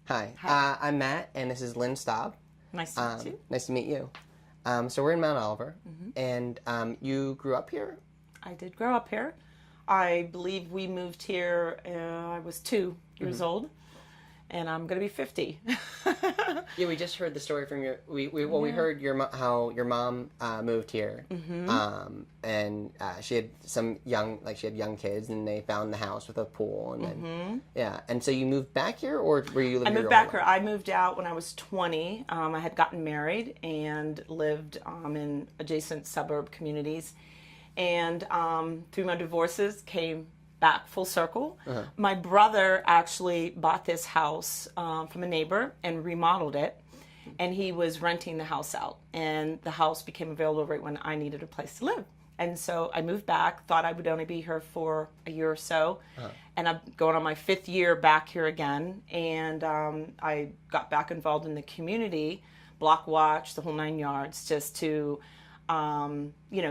Hi. Hi. I'm Matt, and this is Lynn Staab. Nice to meet you. Nice to meet you. So we're in Mount Oliver, and you grew up here? I did grow up here. I believe we moved here, I was 2 years old, and I'm going to be 50. Yeah, we just heard the story from your. We heard how your mom moved here, and she had she had young kids, and they found the house with a pool, and then and so you moved back here, or were you living? I moved back here. I moved out when I was 20. I had gotten married and lived in adjacent suburb communities, and through my divorces came back full circle. My brother actually bought this house from a neighbor and remodeled it, and he was renting the house out, and the house became available right when I needed a place to live. And so I moved back, thought I would only be here for a year or so, and I'm going on my 5th year back here again, and I got back involved in the community, block watch, the whole 9 yards, just to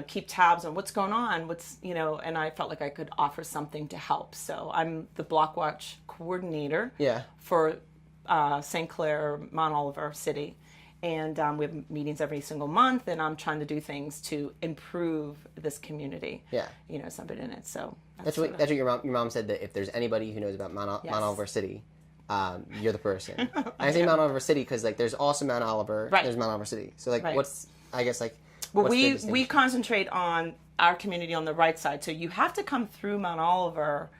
keep tabs on what's going on, and I felt like I could offer something to help. So I'm the Block Watch coordinator for St. Clair, Mount Oliver City. And we have meetings every single month, and I'm trying to do things to improve this community. Yeah. Something in it. So that's what your mom said, that if there's anybody who knows about Mount Oliver City, you're the person. I say Mount Oliver City because there's also Mount Oliver, there's Mount Oliver City. So what's, I guess, well, we concentrate on our community on the right side. So you have to come through Mount Oliver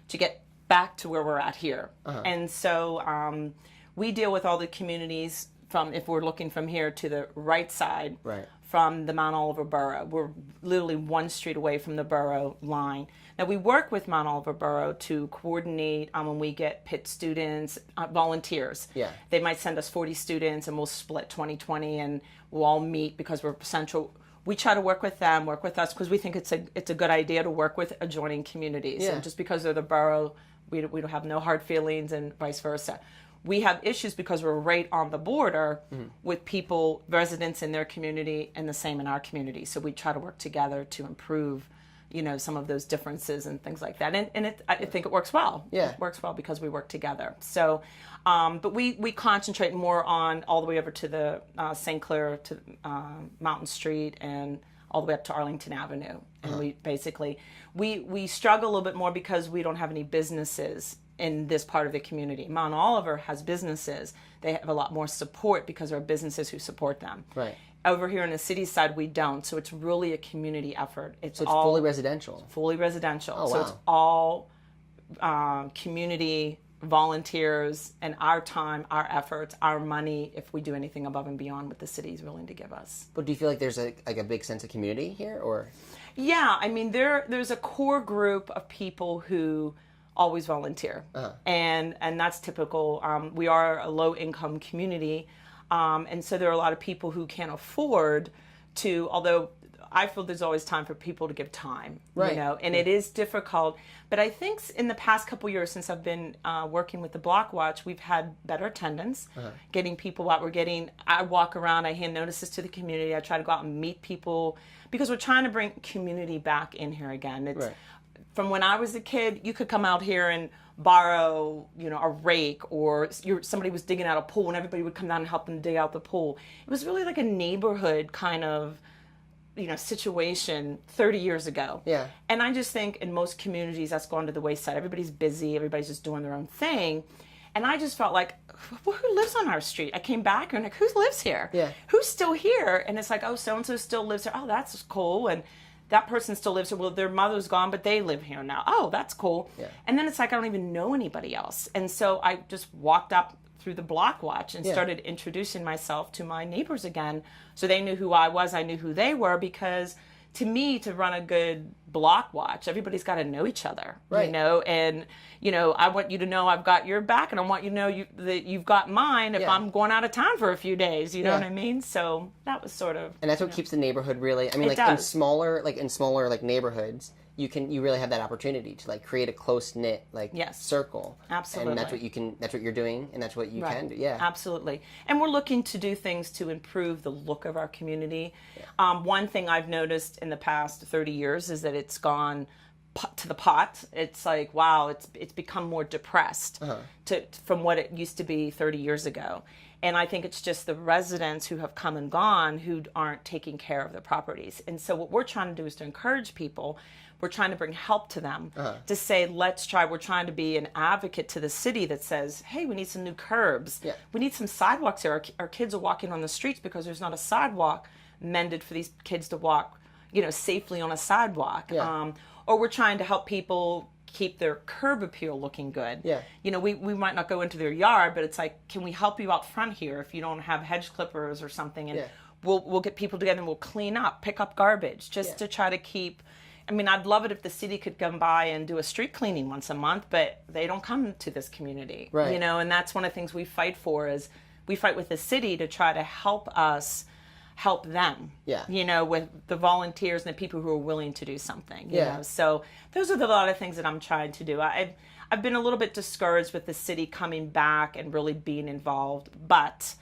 to get back to where we're at here. And so we deal with all the communities from, if we're looking from here to the right side, from the Mount Oliver borough. We're literally 1 street away from the borough line. Now, we work with Mount Oliver Borough to coordinate when we get Pitt students, volunteers. Yeah. They might send us 40 students, and we'll split 20-20, and we'll all meet because we're central. We try to work with them, work with us, because we think it's a good idea to work with adjoining communities. Yeah. And just because they're the borough, we don't have no hard feelings, and vice versa. We have issues because we're right on the border with people, residents in their community, and the same in our community. So we try to work together to improve, some of those differences and things like that. And I think it works well. Yeah. It works well because we work together. So, but we concentrate more on all the way over to the St. Clair to Mountain Street and all the way up to Arlington Avenue. And we basically, we struggle a little bit more because we don't have any businesses in this part of the community. Mount Oliver has businesses. They have a lot more support because there are businesses who support them. Right. Over here on the city side, we don't. So it's really a community effort. So it's all fully residential. Fully residential. Oh, so it's all community volunteers, and our time, our efforts, our money, if we do anything above and beyond what the city is willing to give us. But do you feel like there's a big sense of community here, or? Yeah, I mean, there's a core group of people who always volunteer, and that's typical. We are a low-income community, and so there are a lot of people who can't afford to, although I feel there's always time for people to give time, and it is difficult. But I think in the past couple years, since I've been working with the Block Watch, we've had better attendance, getting people out. I walk around, I hand notices to the community, I try to go out and meet people, because we're trying to bring community back in here again. It's, from when I was a kid, you could come out here and borrow, a rake, or somebody was digging out a pool and everybody would come down and help them dig out the pool. It was really like a neighborhood kind of, situation 30 years ago. Yeah. And I just think in most communities that's gone to the wayside. Everybody's busy, everybody's just doing their own thing. And I just felt like, well, who lives on our street? I came back and who lives here? Yeah. Who's still here? And it's like, oh, so-and-so still lives here. Oh, that's cool. And that person still lives here. Well, their mother's gone, but they live here now. Oh, that's cool. Yeah. And then it's like, I don't even know anybody else. And so I just walked up through the Block Watch and started introducing myself to my neighbors again. So they knew who I was, I knew who they were, because to me, to run a good Block Watch, everybody's got to know each other, and, I want you to know I've got your back, and I want you to know that you've got mine if I'm going out of town for a few days, you know what I mean? So that was sort of... And that's what keeps the neighborhood really, I mean, in smaller neighborhoods, you really have that opportunity to create a close knit circle. Absolutely. And that's what you're doing, and that's what you can do. Yeah. Absolutely. And we're looking to do things to improve the look of our community. Yeah. One thing I've noticed in the past 30 years is that it's gone to the pot, it's like, wow, it's become more depressed from what it used to be 30 years ago. And I think it's just the residents who have come and gone who aren't taking care of the properties. And so what we're trying to do is to encourage people. We're trying to bring help to them to say, we're trying to be an advocate to the city that says, hey, we need some new curbs. Yeah. We need some sidewalks here. Our kids are walking on the streets because there's not a sidewalk mended for these kids to walk, safely on a sidewalk. Yeah. Or we're trying to help people keep their curb appeal looking good. Yeah. We might not go into their yard, but it's like, can we help you out front here if you don't have hedge clippers or something? And we'll get people together and we'll clean up, pick up garbage just to try to keep. I mean, I'd love it if the city could come by and do a street cleaning once a month, but they don't come to this community. Right. And that's one of the things we fight for is we fight with the city to try to help us help them. Yeah. With the volunteers and the people who are willing to do something. You know? So those are a lot of things that I'm trying to do. I've been a little bit discouraged with the city coming back and really being involved, but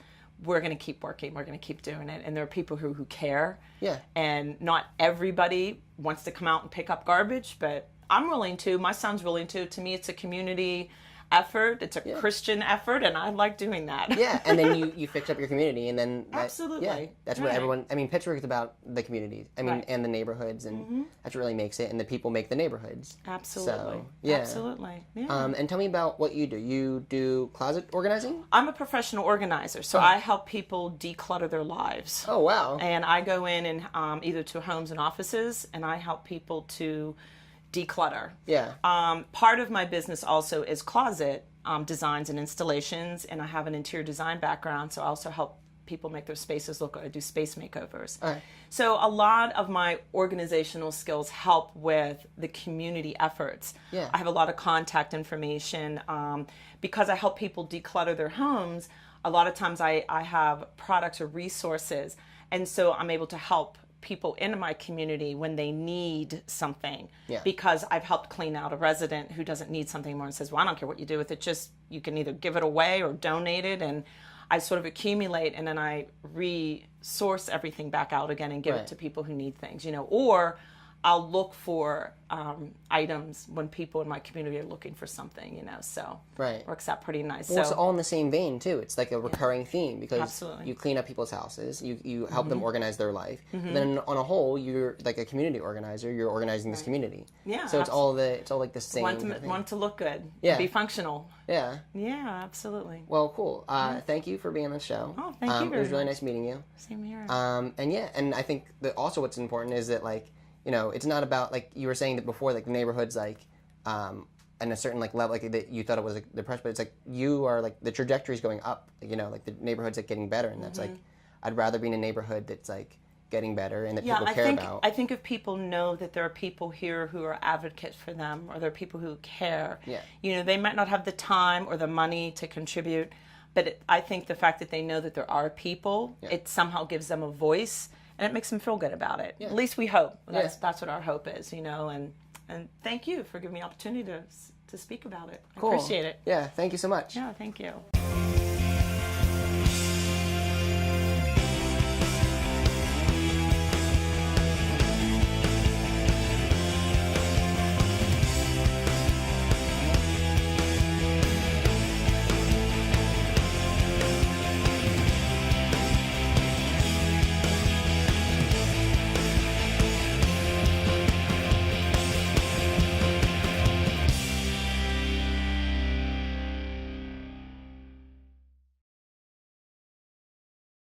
we're going to keep working. We're going to keep doing it. And there are people who care. Yeah. And not everybody wants to come out and pick up garbage, but I'm willing to. My son's willing to. To me, it's a community effort. It's a Christian effort, and I like doing that. Yeah, and then you fix up your community, and then absolutely, that's what everyone. I mean, Pittsburgh is about the communities. I mean, and the neighborhoods, and that's what really makes it. And the people make the neighborhoods. Absolutely. So, absolutely. Yeah. And tell me about what you do. You do closet organizing? I'm a professional organizer, so I help people declutter their lives. Oh wow! And I go in and either to homes and offices, and I help people to declutter. Yeah. Part of my business also is closet designs and installations, and I have an interior design background, so I also help people make their spaces look. I do space makeovers. All right. So a lot of my organizational skills help with the community efforts. Yeah. I have a lot of contact information because I help people declutter their homes. A lot of times I have products or resources, and so I'm able to help people in my community when they need something, because I've helped clean out a resident who doesn't need something anymore and says, well, I don't care what you do with it, just you can either give it away or donate it. And I sort of accumulate, and then I resource everything back out again and give it to people who need things, or I'll look for items when people in my community are looking for something, so it works out pretty nice. Well, so, it's all in the same vein too. It's like a recurring theme because you clean up people's houses, you help them organize their life. And then on a whole, you're like a community organizer. You're organizing this community. Yeah. So it's all like the same. Want to look good. Yeah. Be functional. Yeah. Yeah, absolutely. Well, cool. Thank you for being on the show. Oh, thank you. It was really nice meeting you. Same here. And I think that also what's important is that it's not about, like you were saying that before, like the neighborhood's like, and a certain like level, like that you thought it was like depressed, but it's like you are like the trajectory's going up, like the neighborhood's like getting better, and that's like, I'd rather be in a neighborhood that's like getting better and that people care about. I think if people know that there are people here who are advocates for them, or there are people who care, they might not have the time or the money to contribute, but I think the fact that they know that there are people, it somehow gives them a voice. And it makes them feel good about it. Yeah. At least we hope. That's what our hope is, and thank you for giving me the opportunity to speak about it. I appreciate it. Yeah, thank you so much. Yeah, thank you.